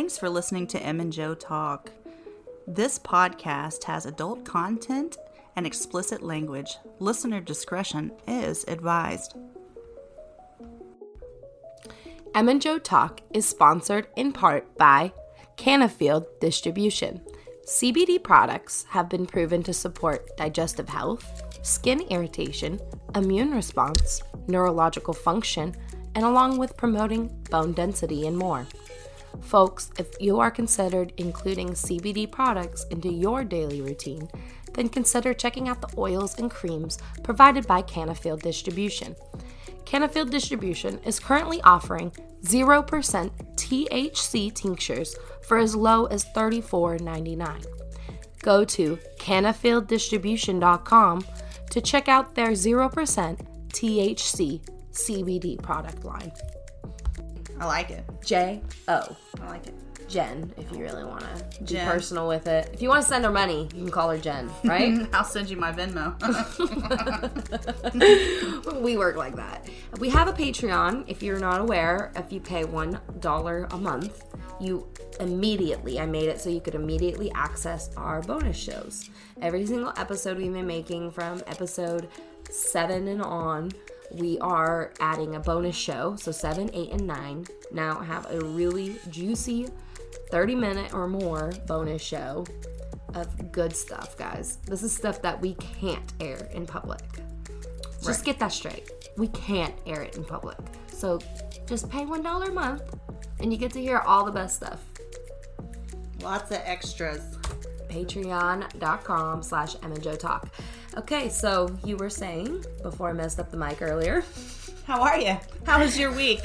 Thanks for listening to Em and Joe Talk. This podcast has adult content and explicit language. Listener discretion is advised. Em and Joe Talk is sponsored in part by Cannafield Distribution. CBD products have been proven to support digestive health, skin irritation, immune response, neurological function, and along with promoting bone density and more. Folks, if you are considered including CBD products into your daily routine, then consider checking out the oils and creams provided by Cannafield Distribution. Cannafield Distribution is currently offering 0% THC tinctures for as low as $34.99. Go to cannafielddistribution.com to check out their 0% THC CBD product line. I like it. J-O. I like it. Jen, if you really want to be personal with it. If you want to send her money, you can call her Jen, right? I'll send you my Venmo. We work like that. We have a Patreon. If you're not aware, if you pay $1 a month, you immediately, I made it so you could immediately access our bonus shows. Every single episode we've been making from episode 7 and on, we are adding a bonus show. So 7, 8, and 9 now have a really juicy 30-minute or more bonus show of good stuff, guys. This is stuff that we can't air in public. Just get that straight. We can't air it in public. So just pay $1 a month and you get to hear all the best stuff. Lots of extras. Patreon.com/EmandJoeTalk. Okay, so you were saying, before I messed up the mic earlier. How are you? How was your week?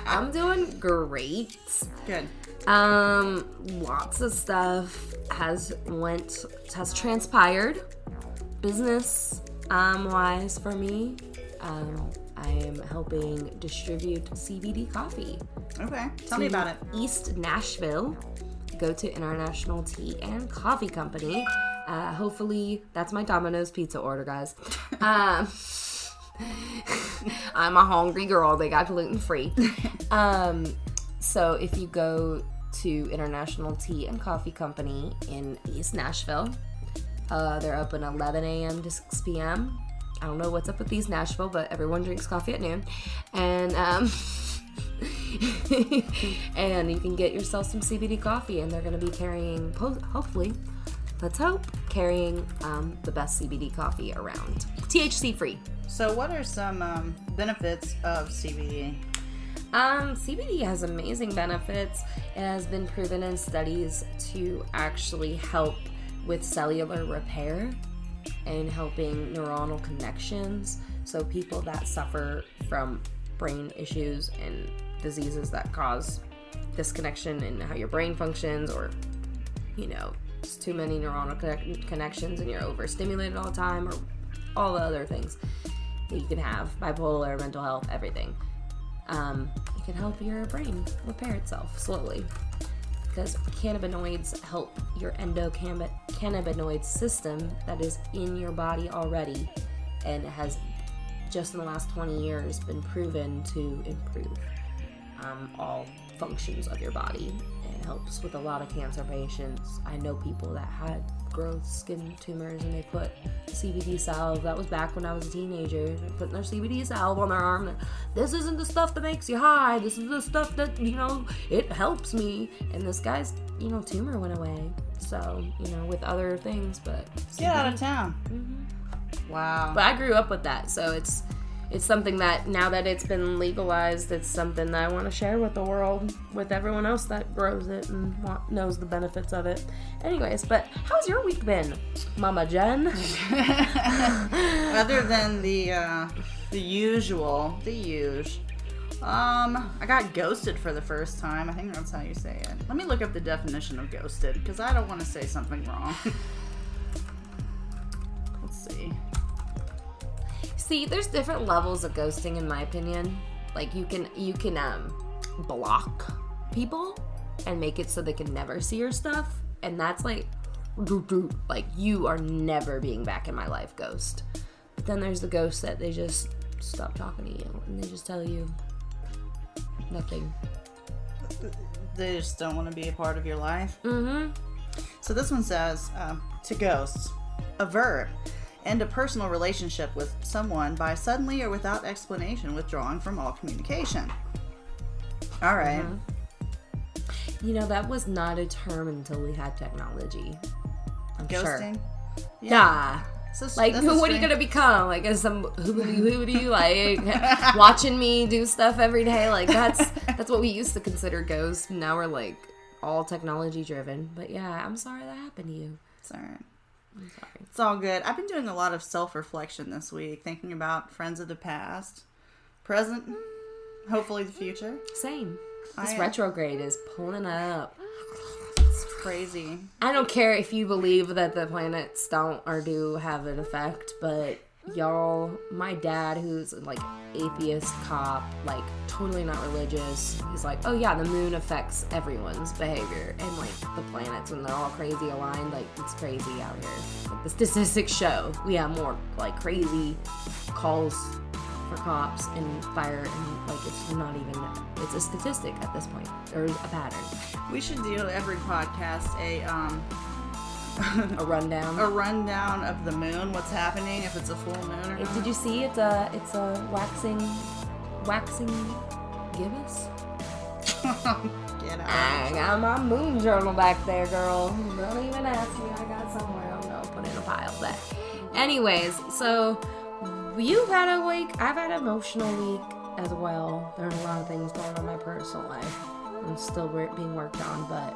I'm doing great. Good. Lots of stuff has transpired business wise for me. I am helping distribute CBD coffee. Okay, tell me about it. East Nashville. Go to International Tea and Coffee Company. Hopefully, that's my Domino's pizza order, guys. I'm a hungry girl. They got gluten-free. So if you go to International Tea and Coffee Company in East Nashville, they're open 11 a.m. to 6 p.m. I don't know what's up with East Nashville, but everyone drinks coffee at noon. And and you can get yourself some CBD coffee, and they're going to be carrying, hopefully, let's hope, carrying the best CBD coffee around. THC free. So what are some benefits of CBD? CBD has amazing benefits. It has been proven in studies to actually help with cellular repair and helping neuronal connections. So people that suffer from brain issues and diseases that cause disconnection in how your brain functions, or, you know, just too many neuronal connections and you're overstimulated all the time, or all the other things that you can have, bipolar, mental health, everything. It can help your brain repair itself slowly, because cannabinoids help your endocannabinoid system that is in your body already, and has just in the last 20 years been proven to improve all functions of your body. It helps with a lot of cancer patients. I know people that had growth skin tumors and they put CBD salve. That was back when I was a teenager. Putting their CBD salve on their arm. This isn't the stuff that makes you high. This is the stuff that, you know, it helps me. And this guy's, you know, tumor went away. So, you know, with other things, but CBD. Get out of town. Mm-hmm. Wow. But I grew up with that, so it's something that, now that it's been legalized, it's something that I want to share with the world, with everyone else that grows it and knows the benefits of it. Anyways, but how's your week been, Mama Jen? Other than the usual. I got ghosted for the first time. I think that's how you say it. Let me look up the definition of ghosted, because I don't want to say something wrong. Let's see. See, there's different levels of ghosting, in my opinion. Like, you can block people and make it so they can never see your stuff, and that's like you are never being back in my life ghost. But then there's the ghost that they just stop talking to you and they just tell you nothing. They just don't want to be a part of your life. Mm-hmm. So this one says, to ghosts, a verb, end a personal relationship with someone by suddenly or without explanation withdrawing from all communication. All right. Mm-hmm. You know, that was not a term until we had technology. I'm Ghosting? Sure. Yeah. So, Like, what are you gonna become? Like, as some hoobity, like, watching me do stuff every day? Like, that's what we used to consider ghosts. Now we're, like, all technology driven. But yeah, I'm sorry that happened to you. It's all right. I'm sorry. It's all good. I've been doing a lot of self-reflection this week, thinking about friends of the past, present, hopefully the future. Same. This retrograde is pulling up. It's crazy. I don't care if you believe that the planets don't or do have an effect, but y'all, my dad, who's like atheist cop, like totally not religious, he's like, oh yeah, the moon affects everyone's behavior, and like the planets, when they're all crazy aligned, like it's crazy out here. Like the statistics show we have more like crazy calls for cops and fire, and like it's not even, it's a statistic at this point, or a pattern. We should do every podcast A rundown. a rundown of the moon, what's happening, if it's a full moon or not. Did you see it's a waxing gibbous? Get out. I got my moon journal back there, girl. Don't even ask me. I got somewhere. I don't know. Put in a pile. But anyways, so you've had a week. I've had an emotional week as well. There's a lot of things going on in my personal life. I'm still being worked on, but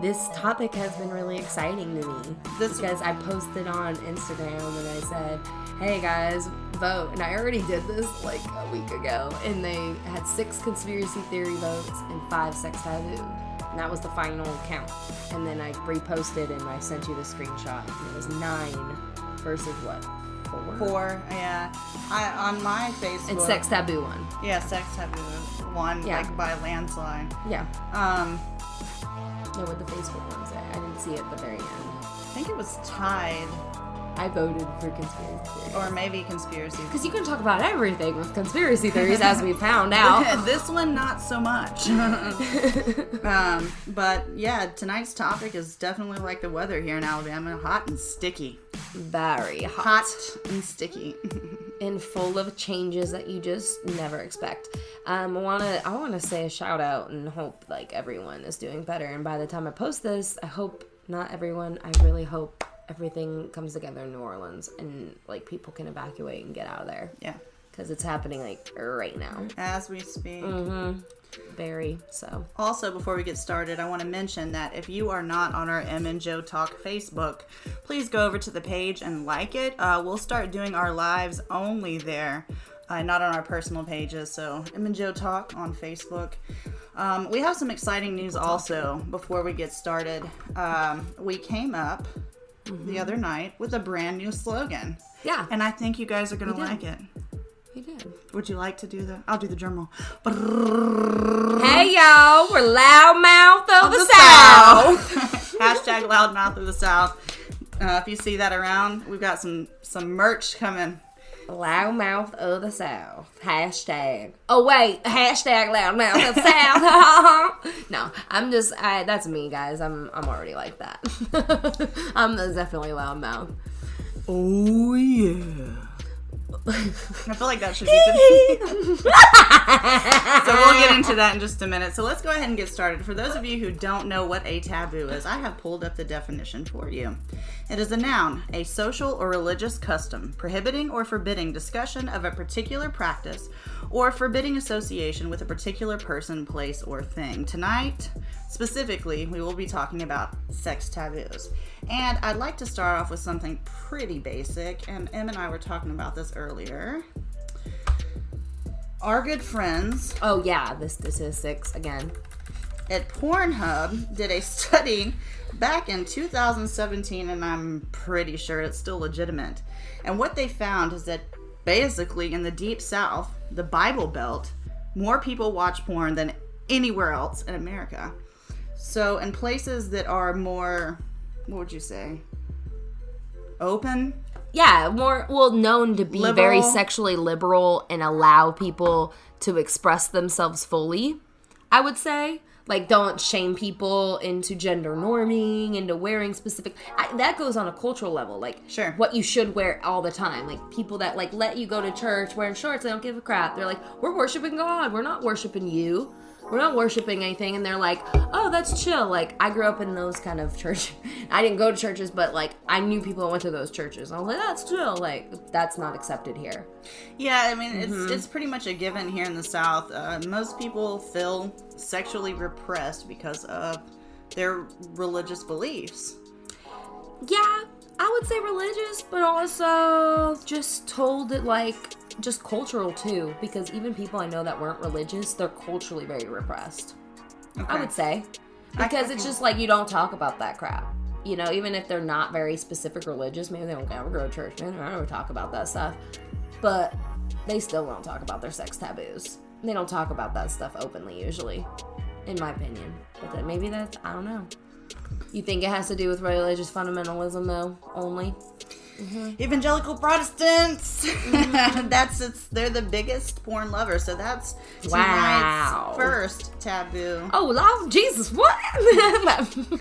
this topic has been really exciting to me because I posted on Instagram and I said, hey guys, vote. And I already did this like a week ago, and they had 6 conspiracy theory votes and 5 sex taboo. And that was the final count. And then I reposted and I sent you the screenshot. And it was 9 versus what? 4, yeah. On my Facebook. And sex taboo one. Yeah, sex taboo one, like by landslide. Yeah. What the Facebook one say? I didn't see it at the very end. I think it was tied. I voted for conspiracy theories. Or maybe conspiracy. Because you can talk about everything with conspiracy theories, as we found out. This one, not so much. But yeah, tonight's topic is definitely like the weather here in Alabama. Hot and sticky. Very hot. Hot and sticky. And full of changes that you just never expect. I want to say a shout out and hope like everyone is doing better. And by the time I post this, I hope not everyone. I really hope everything comes together in New Orleans and like people can evacuate and get out of there. Yeah, because it's happening like right now as we speak. Very so. Also, before we get started, I want to mention that if you are not on our Em and Joe Talk Facebook, please go over to the page and like it. We'll start doing our lives only there, not on our personal pages. So Em and Joe Talk on Facebook. We have some exciting news also before we get started. We came up the other night with a brand new slogan. Yeah. And I think you guys are going to like it. We did. Would you like to do that? I'll do the drum roll. Hey y'all, we're Loudmouth of the South. Hashtag Loudmouth of the South. If you see that around, we've got some merch coming. Loudmouth of the South. Hashtag. Oh wait, hashtag Loudmouth of the South. No, I'm just. That's me, guys. I'm already like that. I'm definitely Loudmouth. Oh yeah. I feel like that should be So we'll get into that in just a minute. So let's go ahead and get started. For those of you who don't know what a taboo is, I have pulled up the definition for you. It is a noun, a social or religious custom, prohibiting or forbidding discussion of a particular practice or forbidding association with a particular person, place, or thing. Tonight, specifically, we will be talking about sex taboos. And I'd like to start off with something pretty basic, and Em and I were talking about this earlier. Our good friends... Oh yeah, the statistics again. At Pornhub did a study back in 2017, and I'm pretty sure it's still legitimate. And what they found is that basically in the Deep South, the Bible Belt, more people watch porn than anywhere else in America. So in places that are more, what would you say, open known to be Liberal. very sexually liberal and allow people to express themselves fully, I would say. Like, don't shame people into gender norming, into wearing specific... that goes on a cultural level. Like, sure, what you should wear all the time. Like, people that, like, let you go to church wearing shorts, they don't give a crap. They're like, we're worshiping God. We're not worshiping you. We're not worshiping anything. And they're like, oh, that's chill. Like, I grew up in those kind of churches. I didn't go to churches, but, like, I knew people that went to those churches. I was like, that's chill. Like, that's not accepted here. Yeah, I mean, it's pretty much a given here in the South. Most people feel sexually repressed because of their religious beliefs. Yeah, I would say religious, but also just told that, like, just cultural too, because even people I know that weren't religious, they're culturally very repressed. Okay. I would say. Because it's just like, you don't talk about that crap. You know, even if they're not very specific religious, maybe they don't ever go to church, maybe they don't ever talk about that stuff. But they still don't talk about their sex taboos. They don't talk about that stuff openly, usually, in my opinion. But then maybe that's, I don't know. You think it has to do with religious fundamentalism, though, only? Mm-hmm. Evangelical Protestants. They're the biggest porn lovers. So that's tonight's first taboo. Oh, Lord Jesus, what?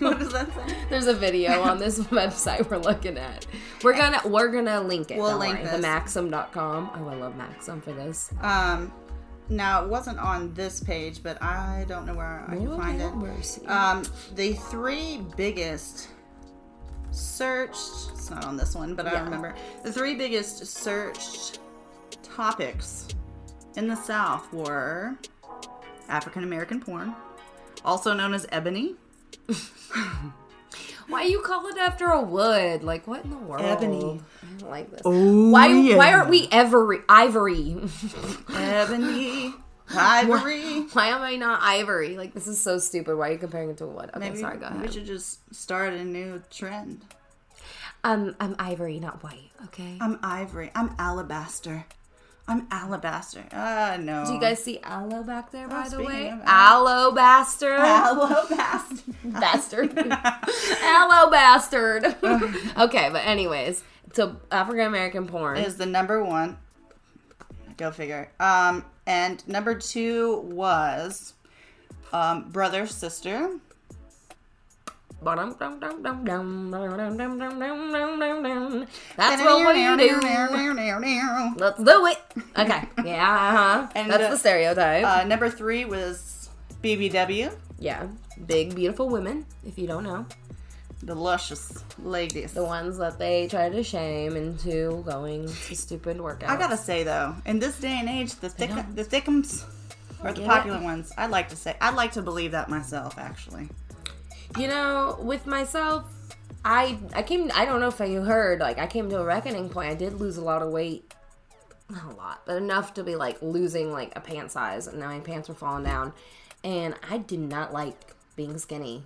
What does that say? There's a video on this website we're looking at. We're gonna link it. We'll link this. Themaxim.com. Oh, I love Maxim for this. Now, it wasn't on this page, but I don't know where I can find it. The three biggest searched, it's not on this one, but I remember, the three biggest searched topics in the South were African American porn, also known as ebony. Why you call it after a wood? Like, what in the world? Ebony. I don't like this. Oh, why aren't we ivory? Ebony. Ivory. Why am I not ivory? Like, this is so stupid. Why are you comparing it to a wood? Okay, sorry, go ahead. We should just start a new trend. I'm ivory, not white, okay? I'm ivory. I'm alabaster. No. Do you guys see aloe back there, by the way? Aloe bastard. Aloe bastard. Bastard. Aloe bastard. Okay, but anyways, so African American porn is the number one. Go figure. And number two was brother, sister. That's what we do. Let's do it. Okay. Yeah, And that's the stereotype. Number three was BBW. Yeah. Big, beautiful women, if you don't know. The luscious ladies. The ones that they try to shame into going to stupid workouts. I gotta say, though, in this day and age, the thickums are the popular ones. I'd like to believe that myself, actually. You know, with myself, I don't know if you heard, like, I came to a reckoning point. I did lose a lot of weight. Not a lot, but enough to be, like, losing, like, a pant size. And now my pants were falling down. And I did not like being skinny.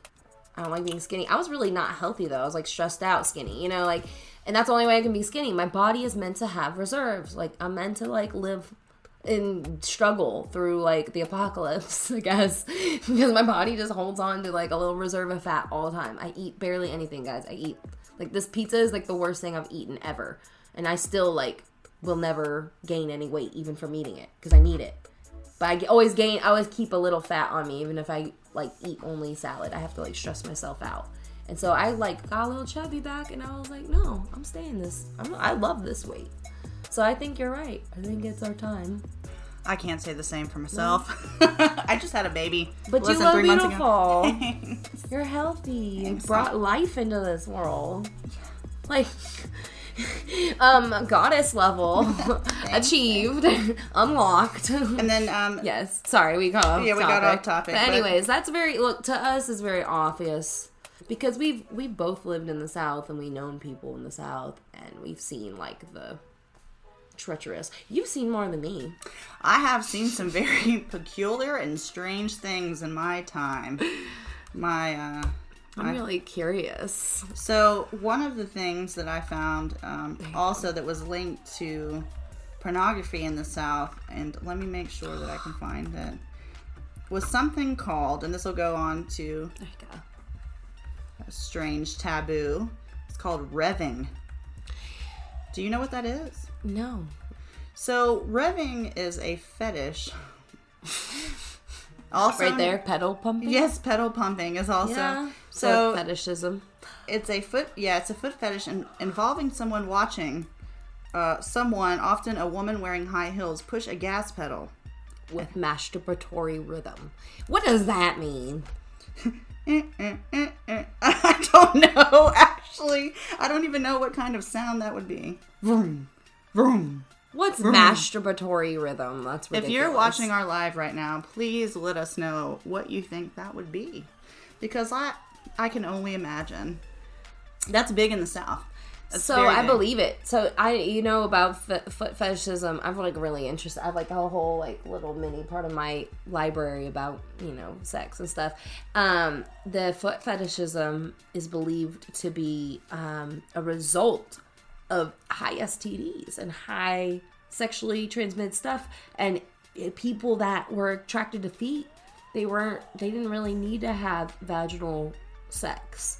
I don't like being skinny. I was really not healthy, though. I was, like, stressed out skinny, you know, like, and that's the only way I can be skinny. My body is meant to have reserves. Like, I'm meant to, like, live and struggle through, like, the apocalypse, I guess, because my body just holds on to, like, a little reserve of fat all the time. I eat barely anything, guys. I eat, like, this pizza is, like, the worst thing I've eaten ever, and I still, like, will never gain any weight, even from eating it, because I need it, but I always keep a little fat on me, even if I, like, eat only salad. I have to, like, stress myself out, and so I, like, got a little chubby back, and I was like, no, I'm staying this, I love this weight. So I think you're right. I think it's our time. I can't say the same for myself. I just had a baby. But you look beautiful. You're healthy. You brought life into this world. Like, goddess level achieved, unlocked. And then, yes. Sorry, we got off topic. Yeah, we got off topic. But anyways, that's to us is very obvious. Because we've both lived in the South and we've known people in the South and we've seen, like, the treacherous. You've seen more than me. I have seen some very peculiar and strange things in my time. I'm really curious. So one of the things that I found also that was linked to pornography in the South, and let me make sure that I can find it, was something called, and this will go on to a strange taboo. It's called revving. Do you know what that is? No. So, revving is a fetish. Also, right there, pedal pumping? Yes, pedal pumping is also. Yeah. So, fetishism. It's a foot fetish involving someone watching someone, often a woman wearing high heels, push a gas pedal. With masturbatory rhythm. What does that mean? I don't know, actually. I don't even know what kind of sound that would be. Vroom, vroom. What's masturbatory rhythm? That's ridiculous. If you're watching our live right now, please let us know what you think that would be. Because I can only imagine. That's big in the South. So I believe it. So about foot fetishism, I'm like really interested. I have like a whole like little mini part of my library about sex and stuff. The foot fetishism is believed to be a result of high STDs and high sexually transmitted stuff, and people that were attracted to feet, they didn't really need to have vaginal sex.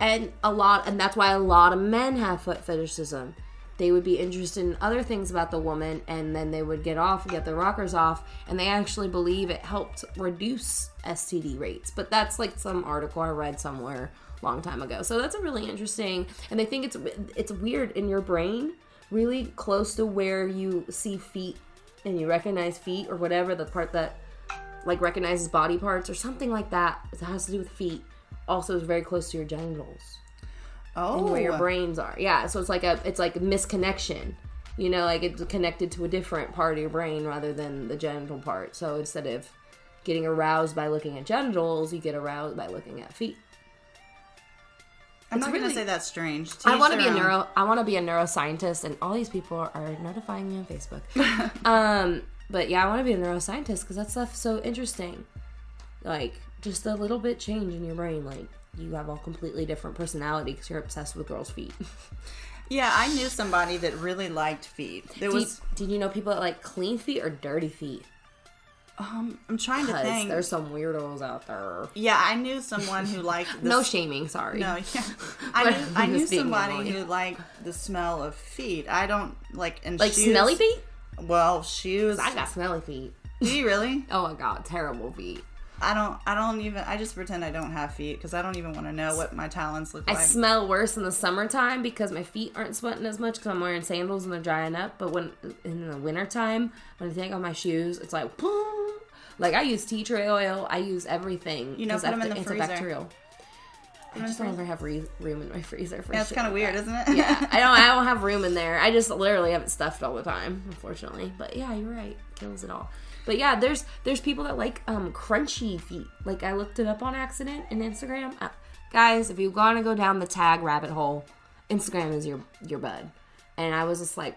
And that's why a lot of men have foot fetishism. They would be interested in other things about the woman, and then they would get their rockers off, and they actually believe it helped reduce STD rates. But that's like some article I read somewhere a long time ago. So that's a really interesting, and I think it's weird in your brain, really close to where you see feet and you recognize feet or whatever, the part that like recognizes body parts or something like that. It has to do with feet. Also is very close to your genitals. Oh. And where your brains are. Yeah, so it's like a misconnection. Like it's connected to a different part of your brain rather than the genital part. So instead of getting aroused by looking at genitals, you get aroused by looking at feet. I'm not going to say that's strange. I want to be a neuroscientist, and all these people are notifying me on Facebook. But yeah, I want to be a neuroscientist because that stuff's so interesting. Like, just a little bit change in your brain, like you have a completely different personality because you're obsessed with girls' feet. Yeah, I knew somebody that really liked feet. Did you know people that like clean feet or dirty feet? I'm trying to think. There's some weirdos out there. Yeah, I knew someone who liked this. No shaming, sorry. No, yeah. I knew somebody who liked the smell of feet. I don't like shoes. Smelly feet? Well, shoes. I got smelly feet. Do you really? Oh my god, terrible feet. I just pretend I don't have feet because I don't even want to know what my talons look like. I smell worse in the summertime because my feet aren't sweating as much because I'm wearing sandals and they're drying up. But when in the wintertime, when I take off my shoes, it's like, boom. Like I use tea tree oil. I use everything. Put them in the freezer. Antibacterial. I just don't ever have room in my freezer for it's kind of weird, isn't it? Yeah, I don't have room in there. I just literally have it stuffed all the time, unfortunately. But yeah, you're right. Kills it all. But yeah, there's people that like crunchy feet. Like I looked it up on accident in Instagram. Guys, if you want to go down the tag rabbit hole, Instagram is your bud. And I was just like,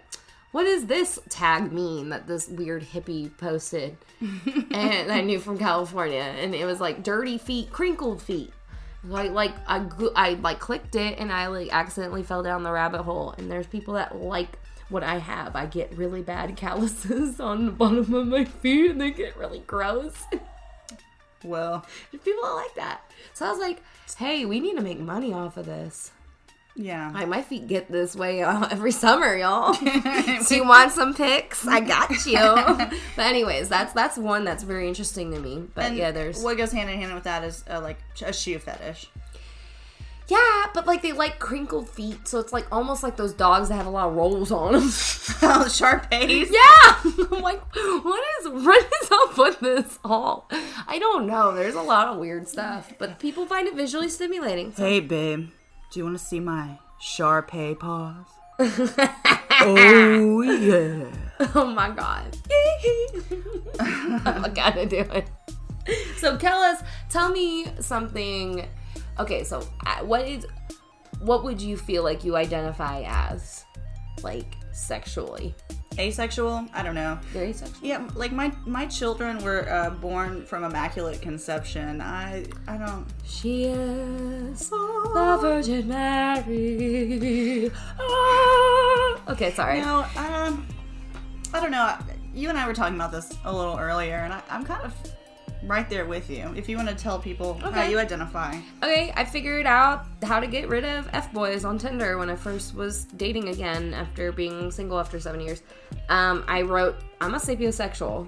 what does this tag mean that this weird hippie posted? And I knew from California, and it was like dirty feet, crinkled feet. I clicked it and I like accidentally fell down the rabbit hole. And there's people that like what I have. I get really bad calluses on the bottom of my feet and they get really gross. Well, there's people that like that. So I was like, hey, we need to make money off of this. Yeah. My feet get this way every summer, y'all. So you want some pics? I got you. But anyways, that's one that's very interesting to me. But and yeah, there's what goes hand in hand with that is like a shoe fetish. Yeah, but like they like crinkled feet, so it's like almost like those dogs that have a lot of rolls on them. Oh, Shar-Peis? Yeah! I'm like, what is up with this all? I don't know. There's a lot of weird stuff, but people find it visually stimulating. So. Hey, babe, do you want to see my Shar-Peis paws? Oh, yeah. Oh, my God. I gotta do it. So, tell me something. Okay, so what would you feel like you identify as, like, sexually? Asexual? I don't know. You're asexual? Yeah, like my children were born from immaculate conception. I don't. She is the Virgin Mary. Ah. Okay, sorry. No, I don't know. You and I were talking about this a little earlier, and I'm kind of right there with you. If you want to tell people how you identify. Okay, I figured out how to get rid of F-boys on Tinder when I first was dating again after being single after 7 years. I wrote, I'm a sapiosexual.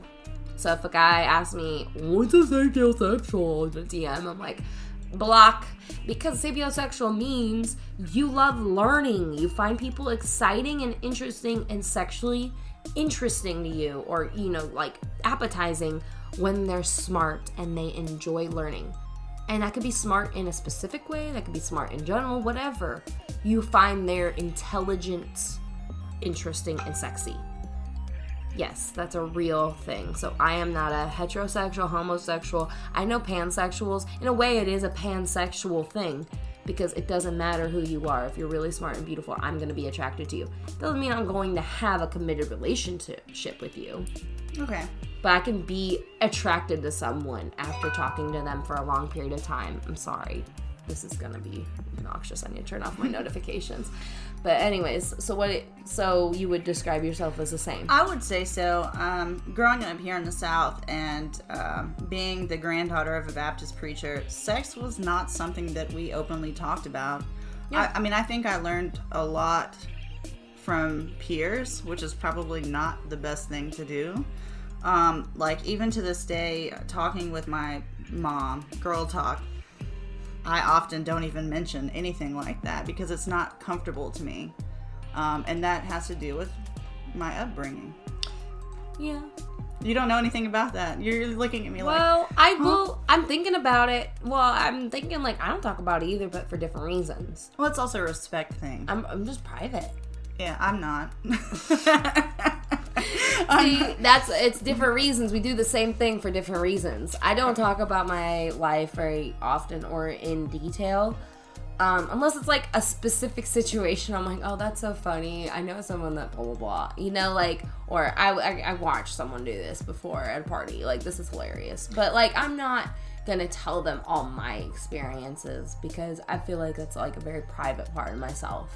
So if a guy asks me, what's a sapiosexual in a DM, I'm like, block. Because sapiosexual means you love learning. You find people exciting and interesting and sexually interesting to you, or, you know, like appetizing when they're smart and they enjoy learning. And that could be smart in a specific way, that could be smart in general, whatever. You find they're intelligent, interesting, and sexy. Yes, that's a real thing. So I am not a heterosexual, homosexual. I know pansexuals. In a way, it is a pansexual thing because it doesn't matter who you are. If you're really smart and beautiful, I'm going to be attracted to you. Doesn't mean I'm going to have a committed relationship with you. Okay. But I can be attracted to someone after talking to them for a long period of time. I'm sorry. This is going to be obnoxious. I need to turn off my notifications. But anyways, so you would describe yourself as the same? I would say so. Growing up here in the South and being the granddaughter of a Baptist preacher, sex was not something that we openly talked about. Yeah. I mean, I think I learned a lot from peers, which is probably not the best thing to do. Like, even to this day, talking with my mom, girl talk, I often don't even mention anything like that because it's not comfortable to me. And that has to do with my upbringing. Yeah. You don't know anything about that. You're looking at me well, I'm thinking about it. Well, I'm thinking, like, I don't talk about it either, but for different reasons. Well, it's also a respect thing. I'm just private. Yeah, I'm not. See, it's different reasons. We do the same thing for different reasons. I don't talk about my life very often or in detail. Unless it's like a specific situation. I'm like, oh, that's so funny. I know someone that blah, blah, blah. You know, like, or I watched someone do this before at a party. Like, this is hilarious. But, like, I'm not going to tell them all my experiences because I feel like that's, like, a very private part of myself.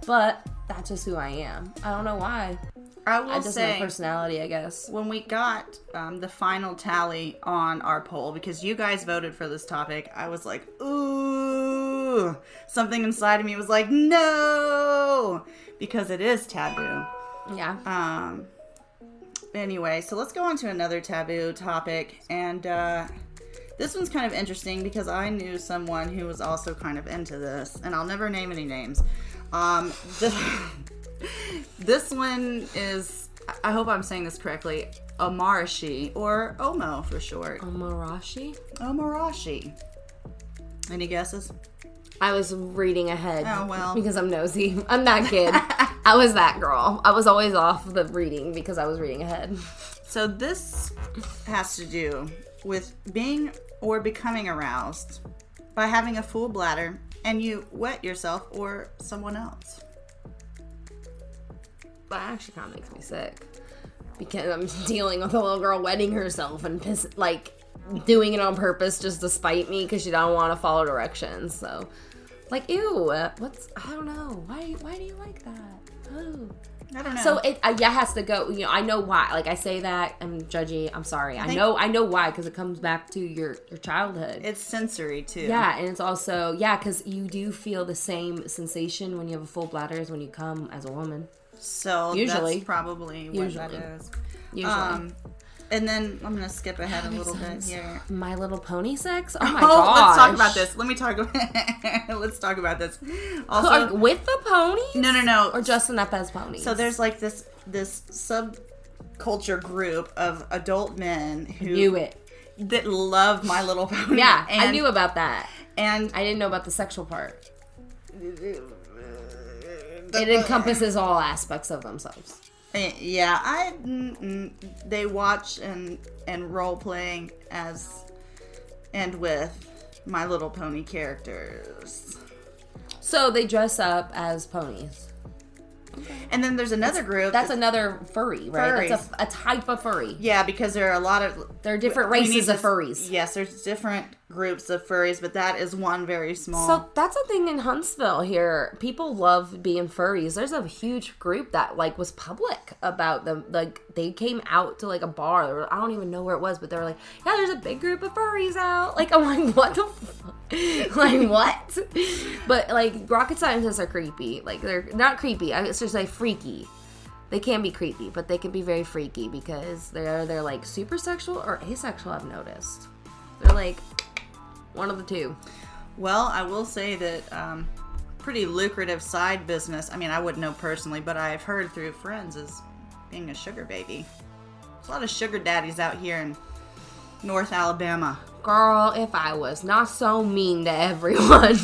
But that's just who I am. I don't know why. I will just say, my personality, I guess. When we got the final tally on our poll, because you guys voted for this topic, I was like, ooh. Something inside of me was like, no. Because it is taboo. Yeah. Anyway, so let's go on to another taboo topic. And this one's kind of interesting because I knew someone who was also kind of into this. And I'll never name any names. This one is, I hope I'm saying this correctly, Omarashi, or Omo for short. Omarashi? Omarashi. Any guesses? I was reading ahead. Oh, well. Because I'm nosy. I'm that kid. I was that girl. I was always off the reading because I was reading ahead. So this has to do with being or becoming aroused by having a full bladder and you wet yourself or someone else. That actually kind of makes me sick because I'm dealing with a little girl wetting herself and doing it on purpose just to spite me because she don't want to follow directions. So, like, ew, I don't know. Why do you like that? Oh. I don't know. So it has to go. You know, I know why. Like, I say that I'm judgy. I'm sorry. I know why because it comes back to your childhood. It's sensory too. Yeah, and it's also because you do feel the same sensation when you have a full bladder as when you come as a woman. So usually, that's probably what that is. Usually. And then I'm going to skip ahead a little bit here. My Little Pony sex? Oh my gosh. Let's talk about this. Let's talk about this. Also, with the ponies? No. Or just enough as ponies? So there's like this subculture group of adult men that love My Little Pony. Yeah, I knew about that. And I didn't know about the sexual part. It encompasses all aspects of themselves. Yeah, they watch and role playing as and with My Little Pony characters. So they dress up as ponies. And then there's another group. That's another furry, right? Furries. That's a type of furry. Yeah, because there are a lot of... There are different races of furries. Yes, there's different groups of furries, but that is one very small... So that's a thing in Huntsville here. People love being furries. There's a huge group that, like, was public about them. Like, they came out to, like, a bar. I don't even know where it was, but they were like, yeah, there's a big group of furries out. Like, I'm like, what the fuck? Like, what? But, like, rocket scientists are creepy. Like, they're not creepy. It's just, like, freaky. They can be creepy, but they can be very freaky because they're like, super sexual or asexual, I've noticed. They're, like, one of the two. Well, I will say that pretty lucrative side business. I mean, I wouldn't know personally, but I've heard through friends is being a sugar baby. There's a lot of sugar daddies out here in North Alabama. Girl, if I was not so mean to everyone.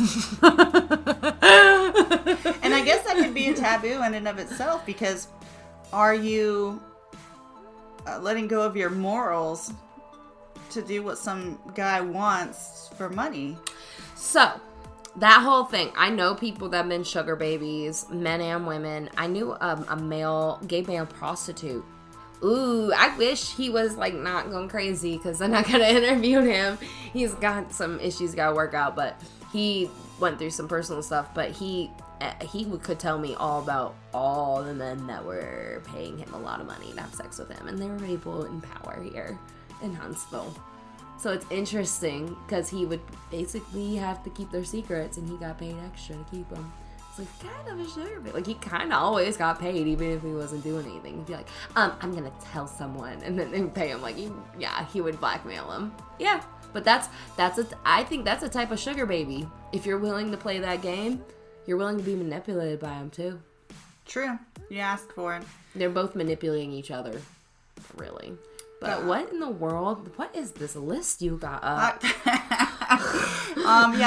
And I guess that could be a taboo in and of itself, because are you letting go of your morals to do what some guy wants for money? So, that whole thing, I know people that have been sugar babies, men and women. I knew a gay male prostitute. Ooh, I wish he was, like, not going crazy, because then I could have interviewed him. He's got some issues got to work out, but he went through some personal stuff, but he could tell me all about all the men that were paying him a lot of money to have sex with him, and they were people in power here in Huntsville. So it's interesting, because he would basically have to keep their secrets, and he got paid extra to keep them. It's like, kind of a sugar baby. Like, he kind of always got paid, even if he wasn't doing anything. He'd be like, I'm going to tell someone, and then they would pay him. Like, he would blackmail him. Yeah, but I think that's a type of sugar baby. If you're willing to play that game, you're willing to be manipulated by him, too. True. You asked for it. They're both manipulating each other, really. But what in the world? What is this list you got up? Yeah,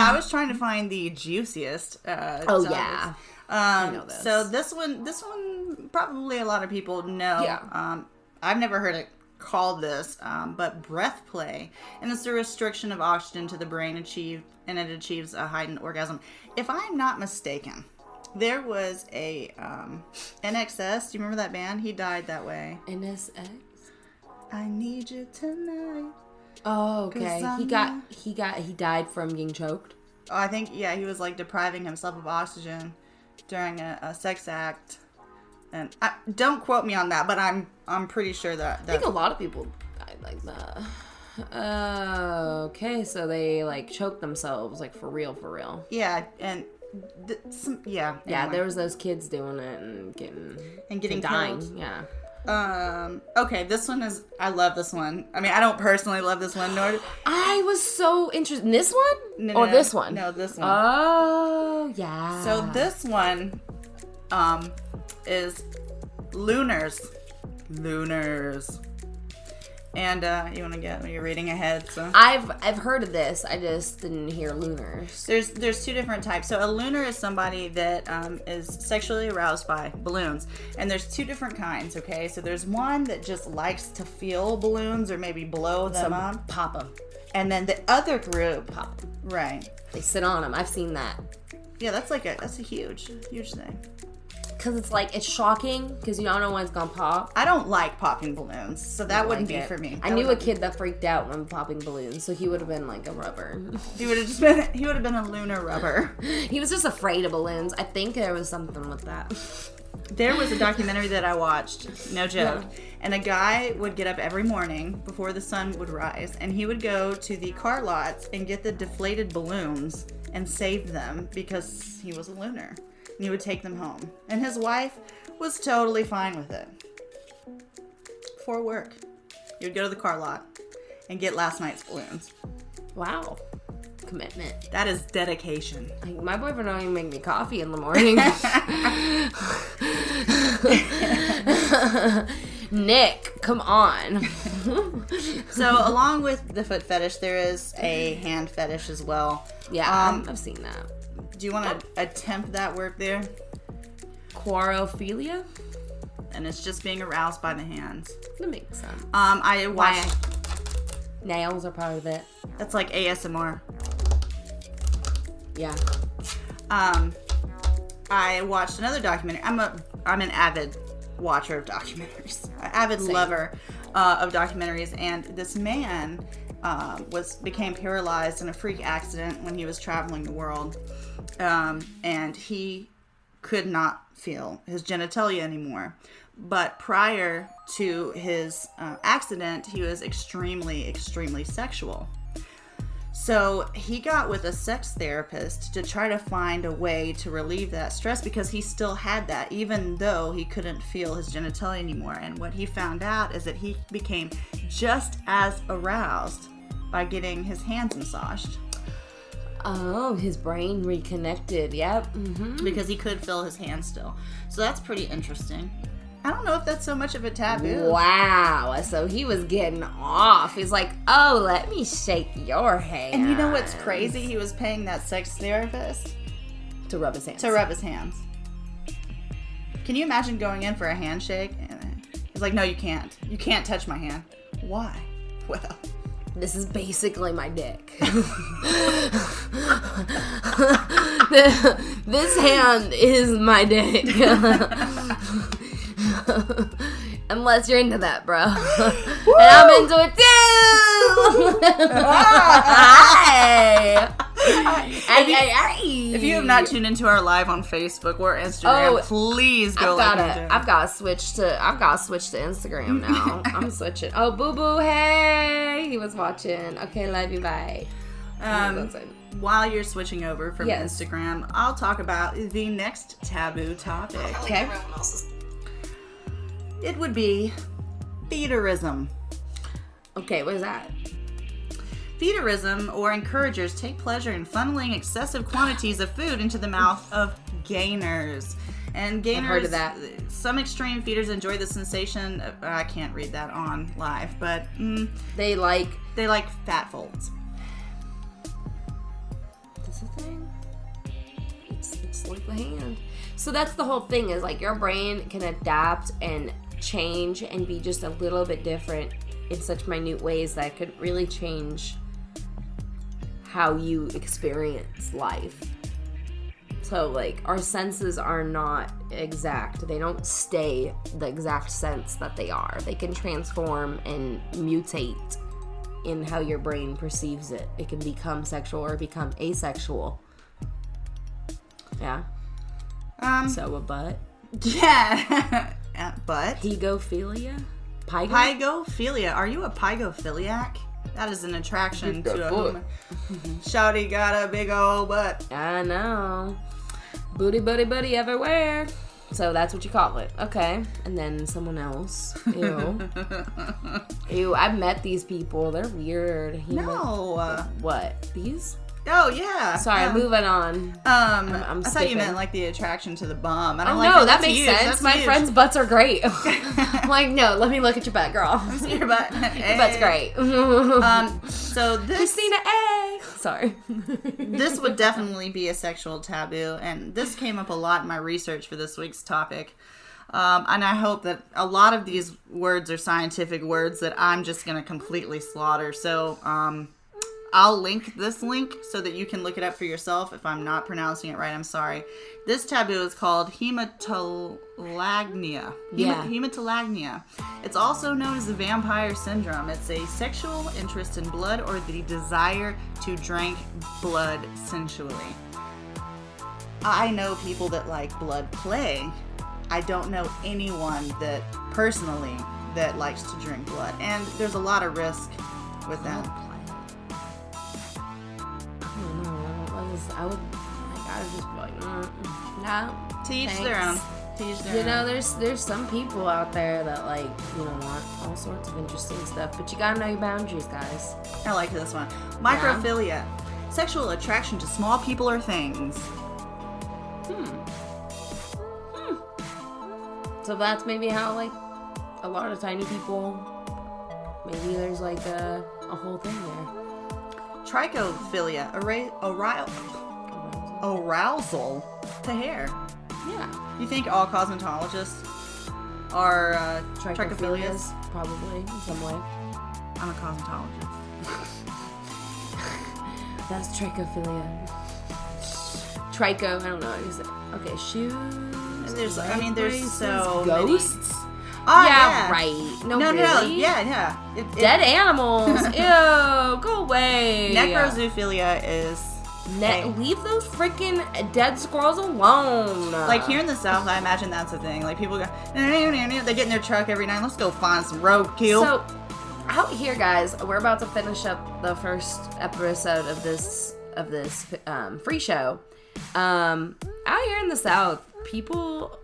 I was trying to find the juiciest. Yeah. I know this. So this one, probably a lot of people know. Yeah. I've never heard it called this, but breath play, and it's the restriction of oxygen to the brain and it achieves a heightened orgasm. If I'm not mistaken, there was a NXS. Do you remember that band? He died that way. NSX. I need you tonight. Oh, okay. He died from getting choked. Oh, I think, yeah, he was, like, depriving himself of oxygen during a sex act. And don't quote me on that, but I'm pretty sure that I think a lot of people died like that. Okay, so they, like, choked themselves, like, for real. Yeah, and yeah, anyway. there was those kids doing it and getting dying. Killed. Yeah. Okay, this one I love this one. I mean, I don't personally love this one, nor... I was so interested in this one? No, or this one? No, this one. Oh, yeah. So this one, is Lunars. And, you want to get when you're reading ahead, so... I've heard of this. I just didn't hear lunars. There's two different types. So a lunar is somebody that is sexually aroused by balloons. And there's two different kinds, okay? So there's one that just likes to feel balloons or maybe blow them up. Pop them. And then the other group... Pop them. Right. They sit on them. I've seen that. Yeah, that's a huge thing. Because it's like, it's shocking because you don't know when it's going to pop. I don't like popping balloons, so that wouldn't be for me. I knew a kid that freaked out when popping balloons, so he would have been like a rubber. He would have been a lunar rubber. He was just afraid of balloons. I think there was something with that. There was a documentary that I watched, no joke, and a guy would get up every morning before the sun would rise, and he would go to the car lots and get the deflated balloons and save them because he was a lunar. And he would take them home. And his wife was totally fine with it. For work. He would go to the car lot and get last night's balloons. Wow. Commitment. That is dedication. Like, my boyfriend don't even make me coffee in the morning. Nick, come on. So, along with the foot fetish, there is a hand fetish as well. Yeah, I've seen that. Do you want to attempt that word there? Quarophilia? And it's just being aroused by the hands. That makes sense. I watched... Nails are part of it. That's like ASMR. Yeah. I watched another documentary. I'm a I'm an avid watcher of documentaries, an avid Same. lover of documentaries, and this man became paralyzed in a freak accident when he was traveling the world, and he could not feel his genitalia anymore. But prior to his accident, he was extremely, extremely sexual. So he got with a sex therapist to try to find a way to relieve that stress, because he still had that, even though he couldn't feel his genitalia anymore. And what he found out is that he became just as aroused by getting his hands massaged. Oh, his brain reconnected. Yep. Mm-hmm. Because he could feel his hands still. So that's pretty interesting. I don't know if that's so much of a taboo. Wow. So he was getting off. He's like, oh, let me shake your hand. And you know what's crazy? He was paying that sex therapist to rub his hands. Can you imagine going in for a handshake? And he's like, no, you can't. You can't touch my hand. Why? Well, this is basically my dick. This hand is my dick. Unless you're into that, bro. And I'm into it too. If you have not tuned into our live on Facebook or Instagram, please go like it. I've got to switch to Instagram now. I'm switching. Oh, Boo Boo, hey, he was watching. Okay, love you, bye. While you're switching over from Instagram, I'll talk about the next taboo topic. Okay. It would be feederism. Okay, what is that? Feederism, or encouragers, take pleasure in funneling excessive quantities of food into the mouth of gainers. And gainers, I've heard of that. Some extreme feeders enjoy the sensation. I can't read that on live, but they like fat folds. This is a thing. It's like the hand. So that's the whole thing, is like your brain can adapt and change and be just a little bit different in such minute ways that could really change how you experience life. So like our senses are not exact. They don't stay the exact sense that they are. They can transform and mutate in how your brain perceives it. It can become sexual or become asexual. Yeah. So a butt. Yeah. Butt. Pygophilia? Pygophilia. Are you a pygophiliac? That is an attraction to a woman. Shawty got a big old butt. I know. Booty, booty, booty everywhere. So that's what you call it. Okay. And then someone else. Ew. Ew, I've met these people. They're weird. What? These? Oh, yeah. Sorry, moving on. I thought you meant like the attraction to the bum. I don't no, that makes sense. My friends' butts are great. I'm like, no, let me look at your butt, girl. Let me see your butt. Your butt's great. So this... Christina A. Sorry. This would definitely be a sexual taboo, and this came up a lot in my research for this week's topic. And I hope that a lot of these words are scientific words that I'm just going to completely slaughter. So, I'll link this link so that you can look it up for yourself. If I'm not pronouncing it right, I'm sorry. This taboo is called hematolagnia. Hematolagnia. It's also known as the vampire syndrome. It's a sexual interest in blood or the desire to drink blood sensually. I know people that like blood play. I don't know anyone that personally that likes to drink blood. And there's a lot of risk with that. I would just be like, no. To each their own. You know, there's some people out there that like, want all sorts of interesting stuff, but you gotta know your boundaries, guys. I like this one. Microphilia. Sexual attraction to small people or things. So that's maybe how like a lot of tiny people, maybe there's like a whole thing there. Trichophilia, arousal to hair. Yeah. You think all cosmetologists are trichophilias? Probably, in some way. I'm a cosmetologist. That's trichophilia. Tricho, I don't know how to say it. Okay, shoes. There's so ghosts. Many. Oh, Yeah, right. No, really? Yeah. Dead animals. Ew, go away. Necrozoophilia is... Leave those freaking dead squirrels alone. Like, here in the South, I imagine that's a thing. Like, people go... They get in their truck every night. Let's go find some roadkill. So, out here, guys, we're about to finish up the first episode of this free show. Out here in the South, people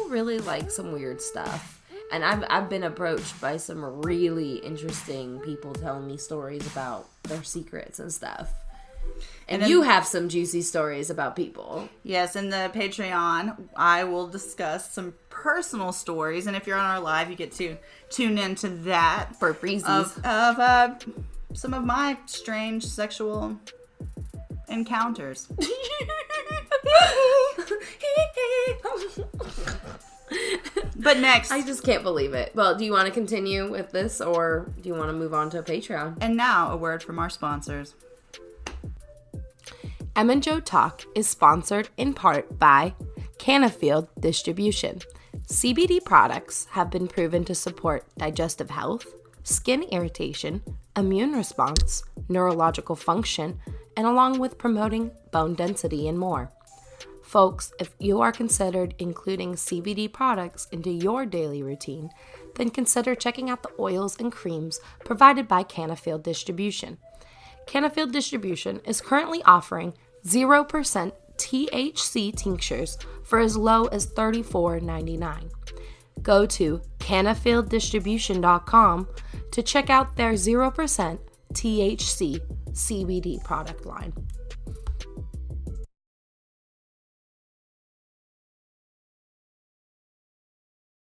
really like some weird stuff. And I've been approached by some really interesting people telling me stories about their secrets and stuff. And then, you have some juicy stories about people. Yes, in the Patreon, I will discuss some personal stories. And if you're on our live, you get to tune into that. For freezies. Of some of my strange sexual encounters. But next... I just can't believe it. Well, do you want to continue with this, or do you want to move on to Patreon? And now, a word from our sponsors. Em and Joe Talk is sponsored in part by Canfield Distribution. CBD products have been proven to support digestive health, skin irritation, immune response, neurological function, and along with promoting bone density and more. Folks, if you are considered including CBD products into your daily routine, then consider checking out the oils and creams provided by Canfield Distribution. Canfield Distribution is currently offering 0% THC tinctures for as low as $34.99. Go to cannafielddistribution.com to check out their 0% THC CBD product line.